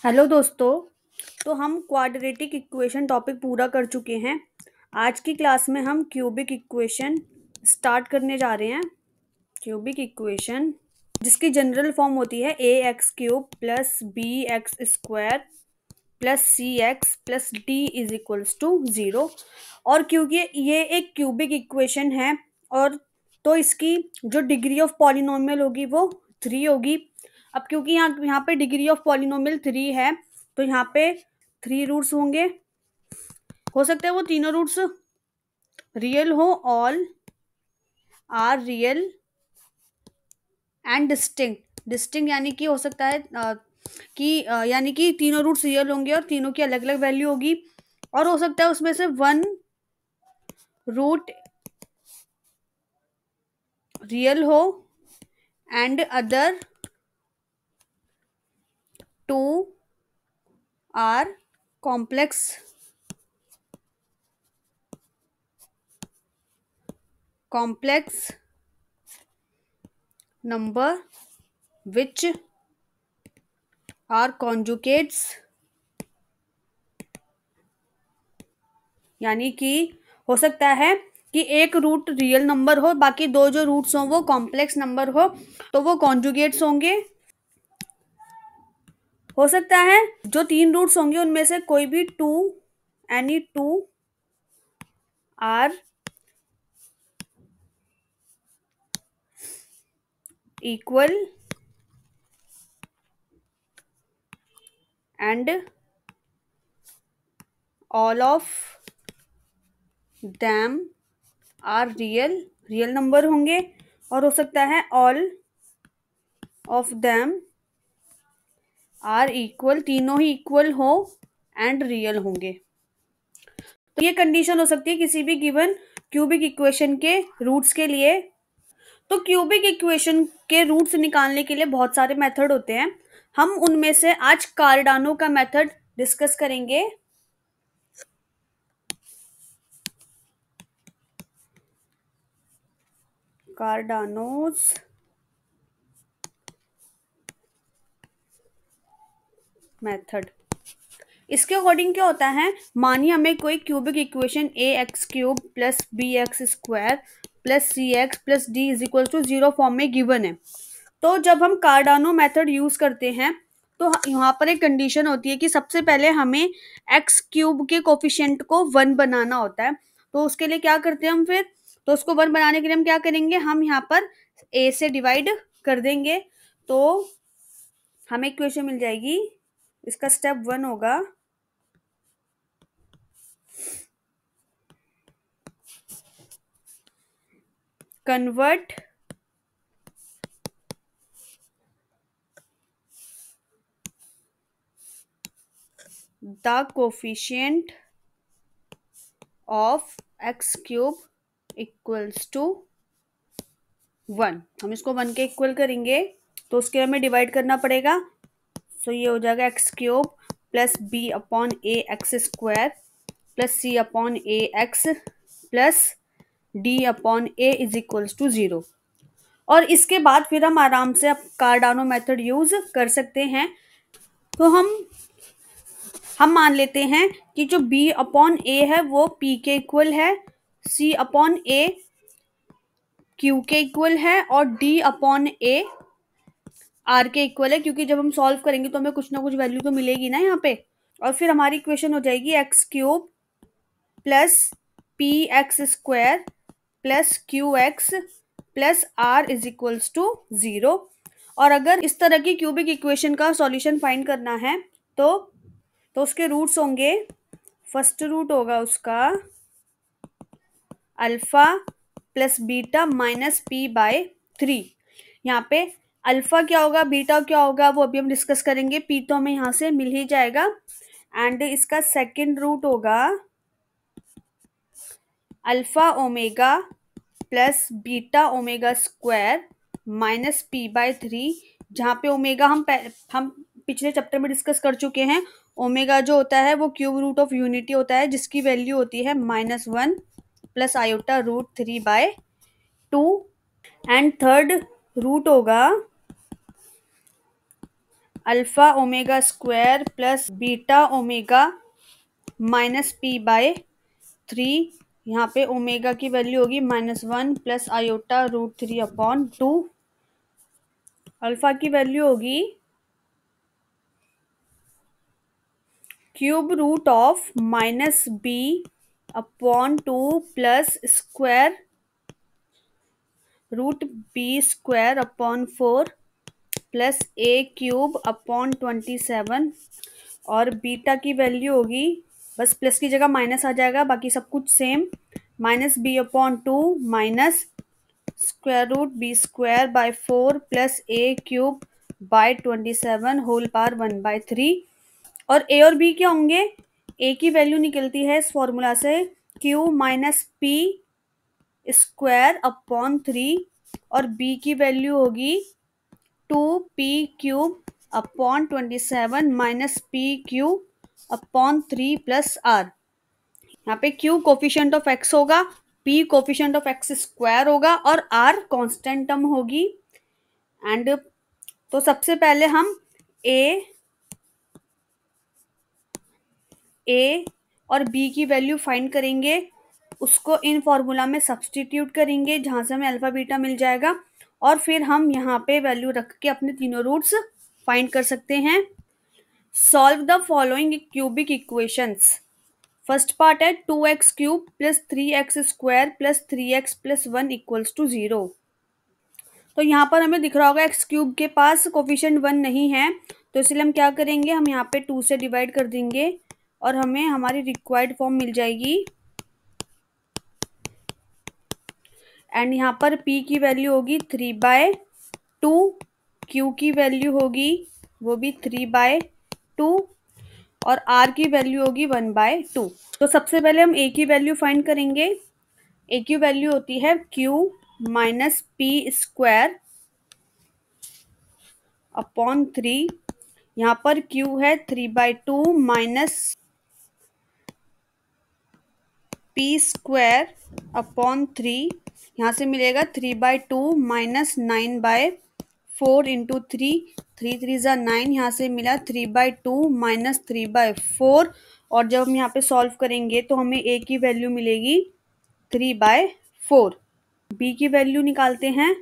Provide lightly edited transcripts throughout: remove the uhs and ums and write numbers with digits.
Hello दोस्तों। तो हम क्वाड्रेटिक इक्वेशन टॉपिक पूरा कर चुके हैं। आज की क्लास में हम क्यूबिक इक्वेशन स्टार्ट करने जा रहे हैं। क्यूबिक इक्वेशन जिसकी जनरल फॉर्म होती है a x cube plus b x square plus c x plus d is equals to zero. और क्योंकि ये एक क्यूबिक इक्वेशन है और तो इसकी जो डिग्री ऑफ पॉलिनोमियल होगी वो 3 होगी। अब क्योंकि यहाँ पे डिग्री ऑफ पॉलिनोमियल 3 है तो यहाँ पे 3 रूट्स होंगे। हो सकता है वो तीनों रूट्स रियल हो, all are real and distinct. Distinct यानी कि हो सकता है यानी कि तीनों रूट्स रियल होंगे और तीनों की अलग अलग वैल्यू होगी। और हो सकता है उसमें से वन रूट रियल हो and other two are complex number which are conjugates। यानी कि हो सकता है कि एक रूट रियल नंबर हो, बाकी दो जो रूट्स हों वो कॉम्प्लेक्स नंबर हो, तो वो कॉन्जुगेट्स होंगे। हो सकता है जो 3 रूट्स होंगे उनमें से कोई भी any two are equal and all of them are real number होंगे। और हो सकता है all of them are equal, तीनों ही इक्वल हो एंड रियल होंगे। तो ये कंडीशन हो सकती है किसी भी गिवन क्यूबिक इक्वेशन के रूट्स के लिए। तो क्यूबिक इक्वेशन के रूट्स निकालने के लिए बहुत सारे मेथड होते हैं। हम उनमें से आज कार्डानो का मेथड डिस्कस करेंगे। कार्डानोज मेथड। इसके अकॉर्डिंग क्या होता है, मानिए हमें कोई cubic equation a x cube plus b x square plus c x plus d is equal to 0 form में गिवन है। तो जब हम कार्डानो मेथड यूज करते हैं तो यहाँ पर एक कंडीशन होती है कि सबसे पहले हमें एक्स क्यूब के कोफिशिएंट को 1 बनाना होता है। तो उसके लिए क्या करते हैं हम फिर, तो उसको 1 बनाने के लिए हम क्या करेंगे, हम यहाँ पर ए से डिवाइड कर देंगे तो हमें इक्वेशन मिल जाएगी। इसका स्टेप 1 होगा convert the coefficient of x cube equals to 1। हम इसको 1 के इक्वल करेंगे तो उसके हमें डिवाइड करना पड़ेगा। सो ये हो जाएगा x cube plus b upon a x square plus c upon a x plus d upon a is equals to 0। और इसके बाद फिर हम आराम से कार्डानो मेथड यूज कर सकते हैं। तो हम मान लेते हैं कि जो b अपॉन ए है वो p के इक्वल है, c अपॉन ए q के इक्वल है और d अपॉन ए r के इक्वल है, क्योंकि जब हम सॉल्व करेंगे तो हमें कुछ ना कुछ वैल्यू तो मिलेगी ना यहाँ पे। और फिर हमारी इक्वेशन हो जाएगी x cube plus p x square plus q x plus r is equals to 0। और अगर इस तरह की क्यूबिक इक्वेशन का सॉल्यूशन फाइंड करना है तो उसके रूट्स होंगे, फर्स्ट रूट होगा उसका alpha plus beta minus P by 3। यहाँ पे अल्फा क्या होगा बीटा क्या होगा वो अभी हम डिस्कस करेंगे। पी तो हमें यहाँ से मिल ही जाएगा। एंड इसका सेकंड रूट होगा alpha omega plus beta omega square minus P by 3, जहाँ पे ओमेगा हम पिछले चैप्टर में डिस्कस कर चुके हैं। ओमेगा जो होता है वो क्यूब रूट ऑफ यूनिटी होता है, जिसकी वैल्यू होती है -1 plus iota root 3/2। And third root होगा alpha omega square plus beta omega minus P by 3। यहाँ पे ओमेगा की वैल्यू होगी -1 प्लस आयोटा √3/2। अल्फा की वैल्यू होगी cube root of -b/2 plus square root b² plus a³ और beta की value होगी, बस प्लस की जगह माइनस आ जाएगा, बाकी सब कुछ same, -b/2 minus square root b² 4 plus a³ whole power 1/3। और ए और बी क्या होंगे? ए की वैल्यू निकलती है इस फॉर्मूला से q minus P square upon 3 और बी की वैल्यू होगी 2p³ minus p³ 3 plus r। यहाँ पे q कोफिशिएंट ऑफ x होगा, p coefficient of x square होगा और r कांस्टेंट टर्म होगी। एंड तो सबसे पहले हम ए और बी की वैल्यू फाइंड करेंगे, उसको इन फॉर्मूला में सब्सटीट्यूट करेंगे जहाँ से हमें अल्फा बीटा मिल जाएगा, और फिर हम यहाँ पे वैल्यू रख के अपने तीनों रूट्स फाइंड कर सकते हैं। Solve the following cubic equations. First part है 2x³ plus 3x² plus 3x plus 1 equals to 0। तो यहाँ पर हमें दिख रहा होगा x³ के पास कोफिशिएंट 1 नहीं है, तो इसलिए हम क्या करेंगे, हम यहाँ पे 2 से डिवाइड कर देंगे और हमें हमारी रिक्वायर्ड फॉर्म मिल जाएगी। एंड यहाँ पर p की वैल्यू होगी 3/2, q की वैल्यू होगी वो भी 3/2 और r की वैल्यू होगी 1/2। तो सबसे पहले हम a की वैल्यू फाइंड करेंगे। a की वैल्यू होती है q minus P square upon 3। यहाँ पर q है 3/2 माइनस p² अपॉन 3। यहाँ से मिलेगा 3/2 माइनस 9/4 इंटू 3 × 9। यहाँ से मिला 3/2 माइनस 3/4 और जब हम यहाँ पे सॉल्व करेंगे तो हमें a की वैल्यू मिलेगी 3/4। b की वैल्यू निकालते हैं।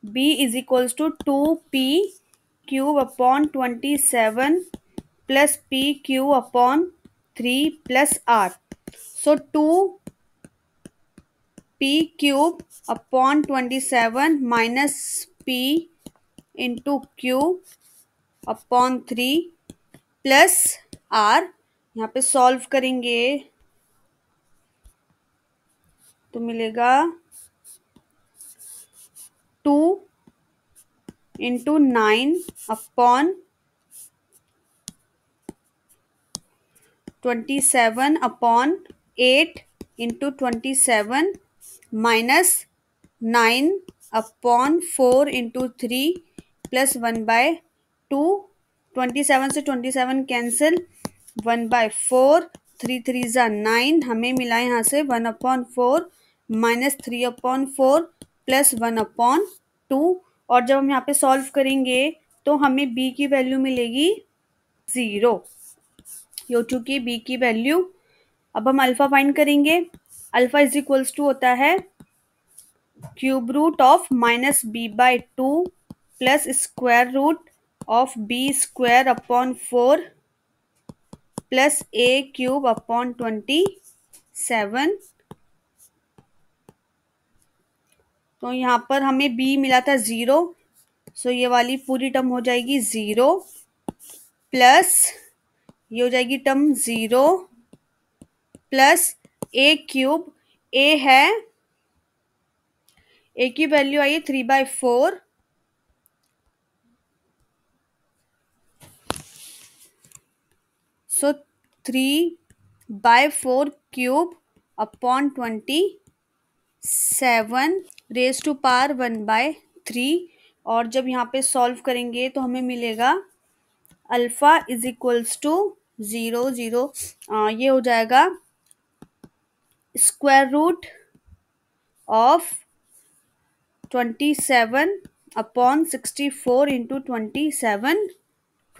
b is equals to 2p³ upon 27 plus p³ upon 3 plus r। So 2p³ upon 27 minus p into q upon 3 plus r। यहाँ पे सॉल्व करेंगे तो मिलेगा 2 into 9 upon 27 upon 8 into 27 minus 9 upon 4 into 3 plus 1/2। 27 से 27 cancel, 1/4, 3 3 × 9, हमें मिला यहाँ से 1/4 माइनस 3/4 प्लस 1/2। और जब हम यहाँ पे सॉल्व करेंगे तो हमें b की वैल्यू मिलेगी 0। ये हो चुकी है b की वैल्यू। अब हम अल्फा फाइंड करेंगे। अल्फा इज इक्वल्स टू होता है cube root of -b/2 plus square root of b² upon 4 plus a³ upon 27। तो यहाँ पर हमें b मिला था 0, सो ये वाली पूरी टर्म हो जाएगी 0 प्लस ये हो जाएगी टर्म 0 प्लस a³। a है, a की वैल्यू आई है 3/4, सो 3/4³ अपॉन 27 रेज टू पावर 1/3। और जब यहाँ पे सॉल्व करेंगे तो हमें मिलेगा अल्फा इज इक्वल्स टू 0 0, ये हो जाएगा square root of 27 upon 64 into 27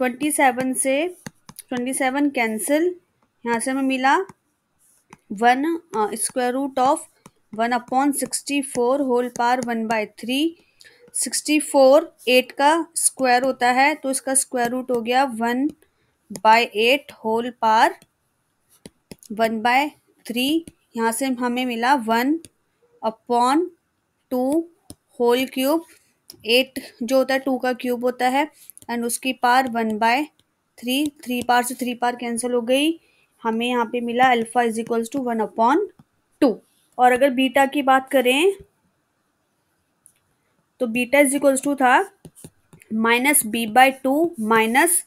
27 से 27 कैंसिल, यहाँ से हमें मिला 1 square root of 1/64 whole power 1/3। 64 8 का स्क्वायर होता है, तो इसका स्क्वायर रूट हो गया 1/8 होल पावर 1/3। यहाँ से हमें मिला 1/2 होल क्यूब। 8 जो होता है 2 का क्यूब होता है, एंड उसकी पावर 1/3। 3 पावर से 3 पावर कैंसिल हो गई, हमें यहाँ पे मिला अल्फा इज इक्वल्स टू 1/2। और अगर बीटा की बात करें तो बीटा इज इक्वल्स टू था -b/2 minus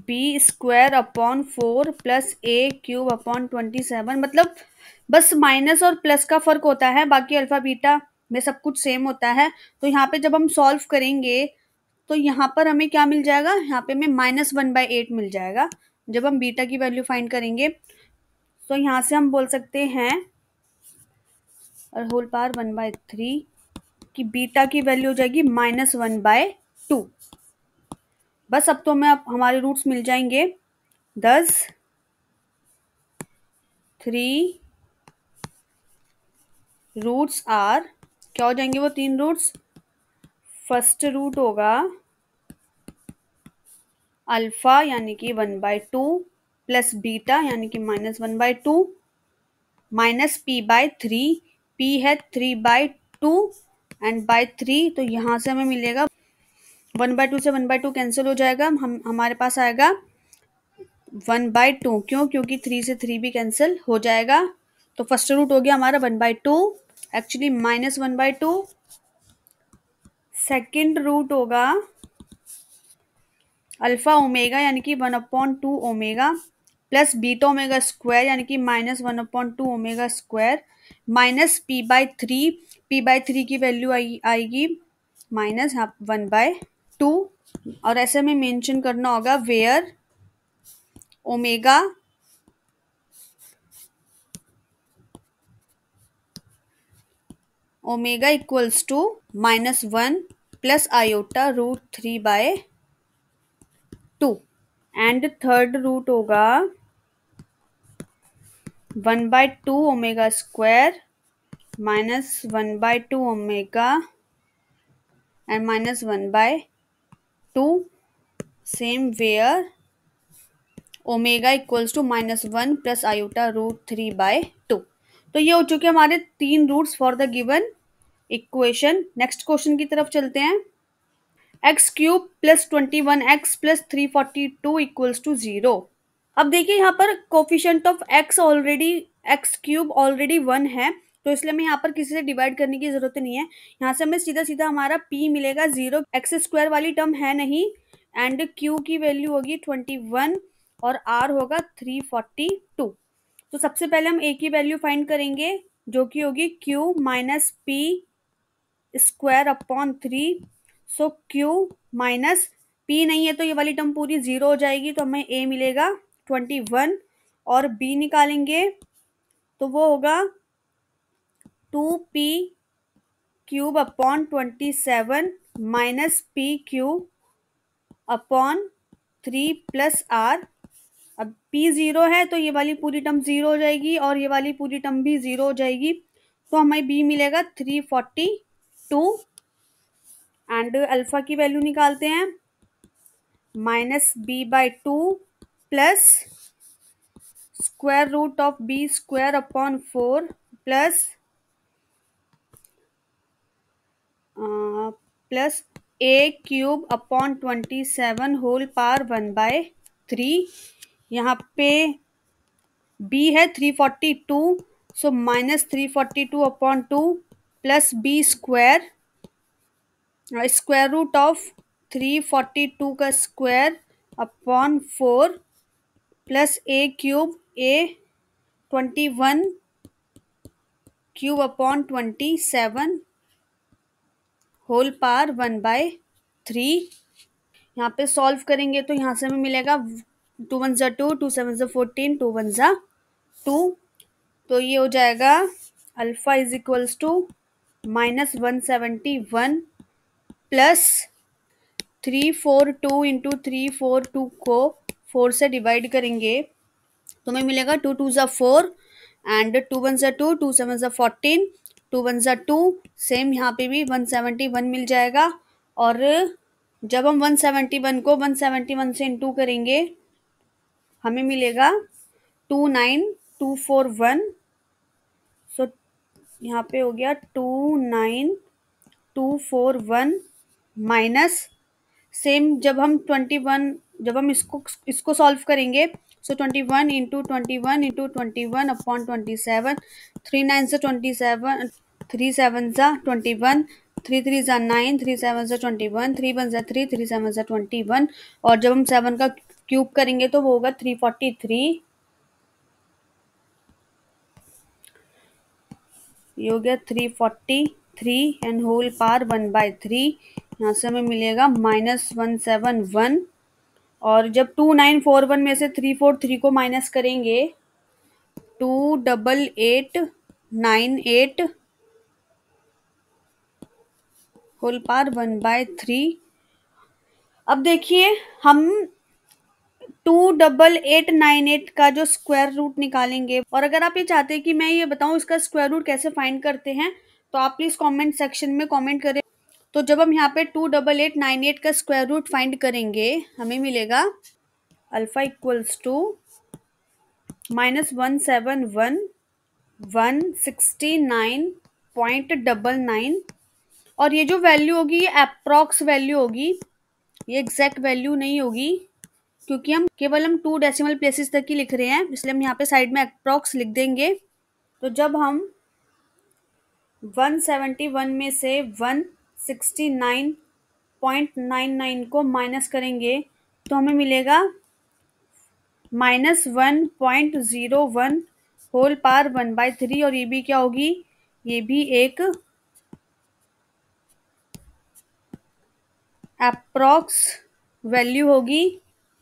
b² plus a³ मतलब बस माइनस और प्लस का फर्क होता है, बाकी अल्फा बीटा में सब कुछ सेम होता है। तो यहाँ पे जब हम सॉल्व करेंगे तो यहाँ पर हमें क्या मिल जाएगा, यहाँ पे हमें -1/8 मिल जाएगा जब हम बीटा की वैल्यू फाइंड करेंगे। तो यहाँ से हम बोल सकते हैं और होल पावर 1/3 कि बीटा की वैल्यू हो जाएगी -1/2। बस अब तो हमें अब हमारे रूट्स मिल जाएंगे 10, 3 रूट्स आर, क्या हो जाएंगे वो 3 रूट्स। फर्स्ट रूट होगा अल्फा यानी कि 1/2 प्लस बीटा यानी कि -1/2 माइनस p/3, p है 3/2 एंड बाय 3, तो यहाँ से हमें मिलेगा 1/2 से 1/2 कैंसिल हो जाएगा, हमारे पास आएगा 1/2। क्यों? क्योंकि 3 से 3 भी कैंसिल हो जाएगा। तो फर्स्ट रूट हो गया हमारा 1/2, एक्चुअली -1/2। सेकेंड रूट होगा अल्फा ओमेगा यानी कि 1/2 omega plus beta omega square यानी कि -1/2 omega square minus p/3। p/3 की वैल्यू आएगी माइनस 1/2। और ऐसे में मेंशन करना होगा where omega equals to -1 plus iota √3/2। And third root होगा 1/2 omega square minus 1/2 omega and -1/2 same where omega equals to -1 plus iota √3/2। तो ये हो चुके हमारे 3 roots for the given equation. Next question की तरफ चलते हैं। x³ plus 21x plus 342 equals to 0। अब देखिए यहाँ पर कोफिशिएंट ऑफ x³ ऑलरेडी 1 है, तो इसलिए हमें यहाँ पर किसी से डिवाइड करने की जरूरत नहीं है। यहाँ से हमें सीधा सीधा हमारा p मिलेगा 0, x² वाली टर्म है नहीं, एंड q की वैल्यू होगी 21 और r होगा 342। तो सबसे पहले हम a की वैल्यू फाइंड करेंगे जो कि होगी q माइनस p²/3। सो q माइनस p नहीं है तो ये वाली टर्म पूरी 0 हो जाएगी, तो हमें a मिलेगा 21 और b निकालेंगे तो वो होगा 2p³/27 minus p³/3 plus r। अब p 0 है तो ये वाली पूरी टर्म 0 हो जाएगी और ये वाली पूरी टर्म भी 0 हो जाएगी, तो हमें b मिलेगा 342। एंड अल्फा की वैल्यू निकालते हैं -b/2 plus square root of b²/4 plus a³/27 whole power 1/3। यहाँ पे b है 342, सो -342/2 plus b² square root of 342 का स्क्वायर/4 प्लस a³/27 होल पावर 1/3। यहाँ पे सॉल्व करेंगे तो यहाँ से हमें मिलेगा 2 1 2 2 7 14 2 1 2, तो ये हो जाएगा alpha is equals to -171 plus 342 into 342 को 4 से डिवाइड करेंगे तो हमें मिलेगा 2 2 ज़ा 4 एंड 2 1 ज़ा 2, 2 7 ज़ा 14, 2 1 ज़ा 2, सेम यहाँ पे भी 171 मिल जाएगा। और जब हम 171 को 171 से इंटू करेंगे हमें मिलेगा 29241। सो यहाँ पे हो गया 29241 माइनस सेम जब हम इसको सॉल्व करेंगे सो 21 इंटू 21 अपॉन 27, 3 9 से 27, 3 7 ज़ा 21, 3 3 ज़ा 9, 3 7 ज़ा 21, 3 1 ज़ा 3, 3 7 ज़ा 21। और जब हम 7 का क्यूब करेंगे तो वो होगा 343। ये हो गया 343 एंड होल पावर 1/3। यहाँ से हमें मिलेगा -171। और जब 2941 में से 343 को माइनस करेंगे 28898 होल पावर 1/3। अब देखिए हम 28898 का जो स्क्वायर रूट निकालेंगे। और अगर आप ये चाहते हैं कि मैं ये बताऊं इसका स्क्वायर रूट कैसे फाइंड करते हैं तो आप प्लीज कमेंट सेक्शन में कमेंट करें। तो जब हम यहाँ पे 28898 का स्क्वायर रूट फाइंड करेंगे हमें मिलेगा अल्फा इक्वल्स टू -171,169.99। और ये जो वैल्यू होगी ये अप्रॉक्स वैल्यू होगी, ये एग्जैक्ट वैल्यू नहीं होगी क्योंकि हम 2 डेसिमल प्लेसेस तक ही लिख रहे हैं, इसलिए हम यहाँ पे साइड में अप्रॉक्स लिख देंगे। तो जब हम 171 में से 169.99 को माइनस करेंगे तो हमें मिलेगा -1.01 होल पावर 1/3। और ये भी क्या होगी, ये भी एक अप्रॉक्स वैल्यू होगी।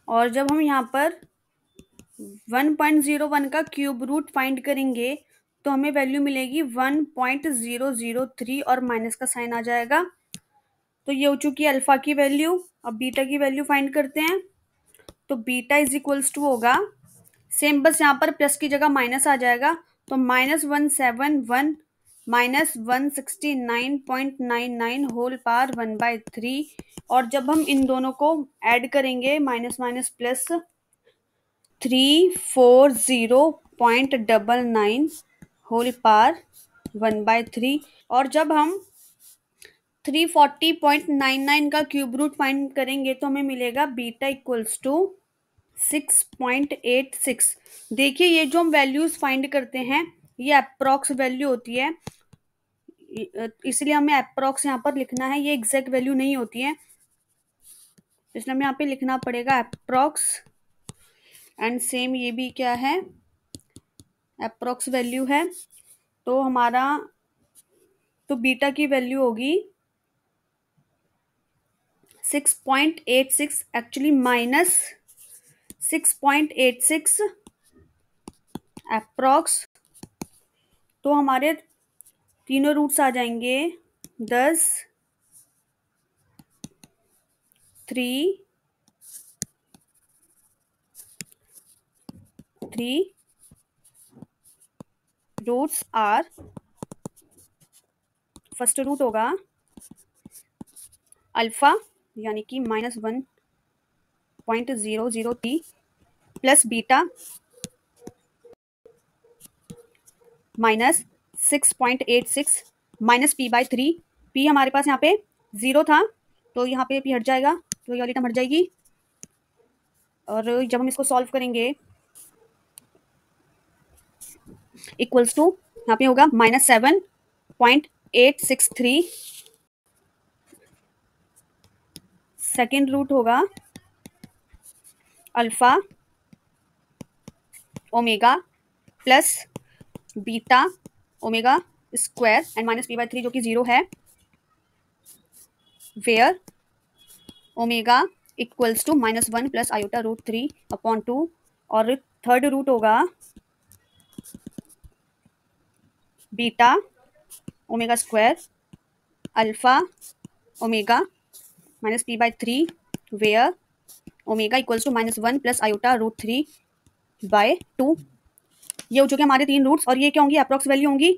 और जब हम यहाँ पर 1.01 का क्यूब रूट फाइंड करेंगे तो हमें वैल्यू मिलेगी 1.003 और माइनस का साइन आ जाएगा। तो ये हो चुकी है अल्फा की वैल्यू। अब बीटा की वैल्यू फाइंड करते हैं। तो बीटा इज इक्वल्स टू होगा सेम, बस यहाँ पर प्लस की जगह माइनस आ जाएगा। तो -171 -169.99 होल पावर 1/3। और जब हम इन दोनों को ऐड करेंगे minus minus plus 340.99 whole power 1/3। और जब हम 340.99 का क्यूब रूट फाइंड करेंगे तो हमें मिलेगा बीटा इक्वल्स टू 6.86। देखिए ये जो हम वैल्यूज फाइंड करते हैं ये अप्रॉक्स वैल्यू होती है, इसलिए हमें अप्रॉक्स यहाँ पर लिखना है, ये एग्जैक्ट वैल्यू नहीं होती है, इसलिए हमें यहाँ पे लिखना पड़ेगा अप्रॉक्स। एंड सेम ये भी क्या है, अप्रॉक्स वैल्यू है। तो हमारा तो बीटा की वैल्यू होगी 6.86, एक्चुअली -6.86 अप्रॉक्स। तो हमारे तीनों रूट्स आ जाएंगे 10, 3 रूट्स आर, फर्स्ट रूट होगा अल्फा यानी कि -1.003 plus beta -6.86 minus p/3। p हमारे पास यहाँ पे 0 था तो यहाँ पे p हट जाएगा, तो ये वाली टर्म हट जाएगी। और जब हम इसको सॉल्व करेंगे इक्वल्स टू यहाँ पे होगा -7.863। सेकेंड रूट होगा alpha omega plus beta omega square and -p/3 जो कि 0 है, where omega equals to -1 plus iota √3/2। और थर्ड रूट होगा beta omega square alpha omega minus P by 3 where omega equals to -1 plus iota √3 by 2। ये हो चुके हमारे 3 roots और ये क्या होंगी? अप्रॉक्स वैल्यू होंगी